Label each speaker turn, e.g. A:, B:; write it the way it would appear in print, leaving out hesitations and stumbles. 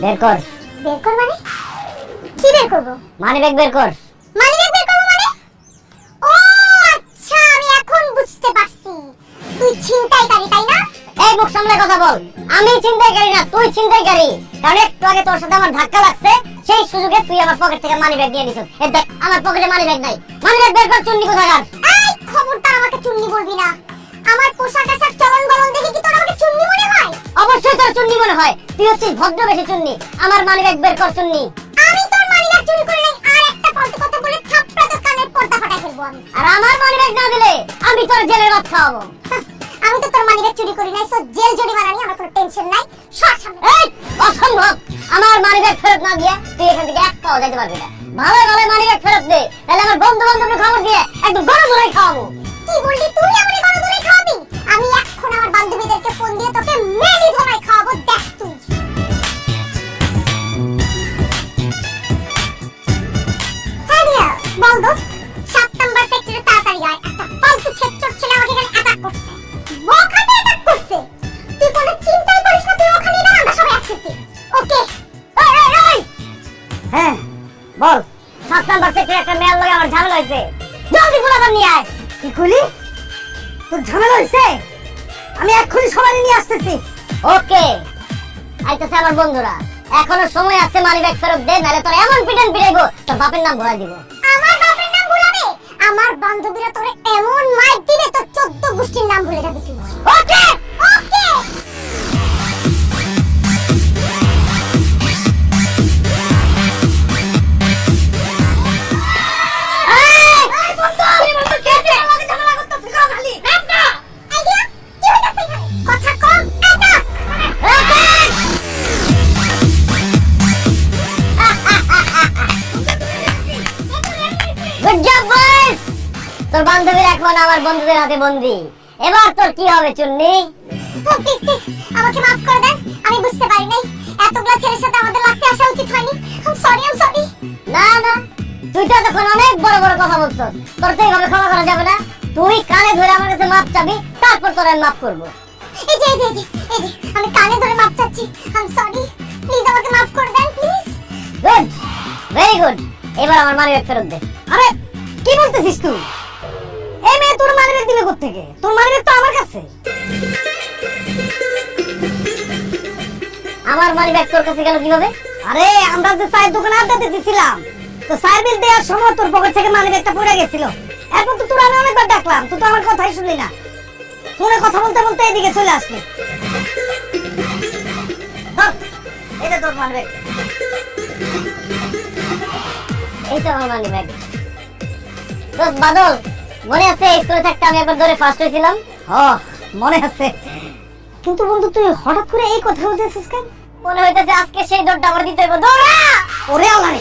A: বের কর।
B: বের কর মানে? কি বের করব?
A: মানিব্যাগ বের কর।
B: মানিব্যাগ বের করব মানে? ও আচ্ছা, আমি এখন বুঝতে পারছি। তুই ছিনতাইকারী তাই না?
A: এই মুখ সামলে কথা বল। আমি ছিনতাইকারী না, তুই ছিনতাইকারী। কারণ একটু আগে তোর সাথে আমার ধাক্কা লাগছে, সেই সুযোগে তুই আমার পকেট থেকে মানিব্যাগ নিয়ে নিছিস। এই দেখ, আমার পকেটে মানিব্যাগ নাই। মানিব্যাগ বের কর, চুন্নি কোথাকার।
B: এই খবরদার আমাকে চুন্নি বলবি না। আমার পোশাক আশাক চলন বলন দেখে কি তোর আমাকে চুন্নি মনে হয়?
A: অবশ্যই তোর চুন্নি মনে হয়। তুই হচ্ছিস ভদ্রবেশী চুন্নি। আমার মানিব্যাগ বের কর চুন্নি।
B: আমি তোর মানিব্যাগ চুরি করে নাই। আর একটা ফালতু কথা বলে থাপড়া তোর কানের পর্দা ফাটাই ফেলবো আমি।
A: আর আমার মানিব্যাগ না দিলে আমি তোর জেলের ভাত খাওয়াবো।
B: আমি তো তোর মানিব্যাগ চুরি করি নাই, সো জেল জরিমানা নিয়ে আমার কোনো টেনশন নাই। সর সামনে।
A: এই অসম্ভব। আমার মানিব্যাগ ফেরত না দিয়ে তুই এখান থেকে এক পাও যাইতে পারবি না। ভালো ভালো মানিব্যাগ ফেরত দে, তাহলে আমার বন্ধু বান্ধবের খবর দিয়ে একদম গরম ধরে খাওয়াবো।
B: কি বললি তুই? আমারে কোনো দূরে খাওয়াবি? আমি এখন আমার বান্ধবীদেরকে ফোন দিয়ে তোকে মেলি ধরাই খাওয়াবো, দেখ তুই। হ্যাঁ রিয়া, বল দোস্ত। 7 নাম্বার সেক্টরে তাড়াতাড়ি আয়। একটা ফালতু ছেচ্চর ছেলে আমাকে এখানে অ্যাটাক করছে। ওখানে অ্যাটাক করছে? তুই কোনো চিন্তাই করিস না, তুই ওখানে না, আমরা সবাই আসতেছি। ওকে।
A: এই হ্যাঁ বল। 7 নাম্বার সেক্টরে একটা মেয়ের লগে আমার ঝামেলা হইছে। জলদি পোলাপান নিয়ে আয়।
C: কি কইলি? তোর ঝামেলা হইছে? আমি এক্ষুনি সবাই নিয়ে আসতেছি।
A: ওকে, আইতাছে আমার বন্ধুরা। এখনো সময় আছে, মানিব্যাগ ফেরত দে, নাহলে তোর এমন পিটান পিটাইবো তোর বাপের নাম ভুলাই দিব।
B: আমার বাপের নাম ভুলাবে? আমার বান্ধবীরা তোরে এমন মাইর দিবে তোর 14 গোষ্ঠীর নাম ভুলে যাবি তুই।
A: ওকে
B: ওকে।
A: তোর বান্ধবীর এখন আমার বন্ধুদের হাতে বন্দি। এবার তোর কি হবে চুন্নি?
B: আমাকে মাফ করে দেন, আমি বুঝতে পারি নাই এতগুলা ছেলের সাথে আমাদের লাগতে আসা উচিত হয়নি। I sorry.
A: না না, তুই তো তখন অনেক বড় বড় কথা বলছস। তোর তো এইভাবে ক্ষমা করা যাবে না। তুই কানে ধরে আমার কাছে মাপ চাবি, তারপর তোর আমি মাফ করবো।
B: এই যে আমি কানে ধরে মাপ চাচ্ছি। আই সরি, প্লিজ আমাকে মাফ করে দেন প্লিজ।
A: Good, very good. এবার আমার মানিব্যাগ ফেরত দে।
C: আরে কি বলতেছিস তুই? এই মেয়ে তোর মানিব্যাগ দিবে কোত্থেকে? তোর মানিব্যাগ তো আমার কাছে।
A: আমার মানিব্যাগ তোর কাছে গেল কিভাবে?
C: আরে আমরা যে চায়ের দোকানে আড্ডা দিতেছিলাম, তো চায়ের বিল দেওয়ার সময় তোর পকেট থেকে মানিব্যাগটা পড়ে গেছিল। এরপর তো তোর আমি অনেকবার ডাকলাম, তুই তো আমার কথাই শুনলি না। ফোনে কথা বলতে বলতে এদিকে চলে আসলি। ধর, এটা তোর মানিব্যাগ।
A: এই তো আমার মানিব্যাগ। দোস্ত বাদল, মনে আছে স্কুলে থাকতে আমি একবার ধরে ফার্স্ট হয়েছিলাম?
C: মনে আছে, কিন্তু বন্ধু তুই হঠাৎ করে এই কথা বলতেছিস কেন?
A: মনে হইতেছে আজকে সেই দৌড়টা আমার দিতে হইব। দৌড়া!
C: ওরে আল্লাহ রে!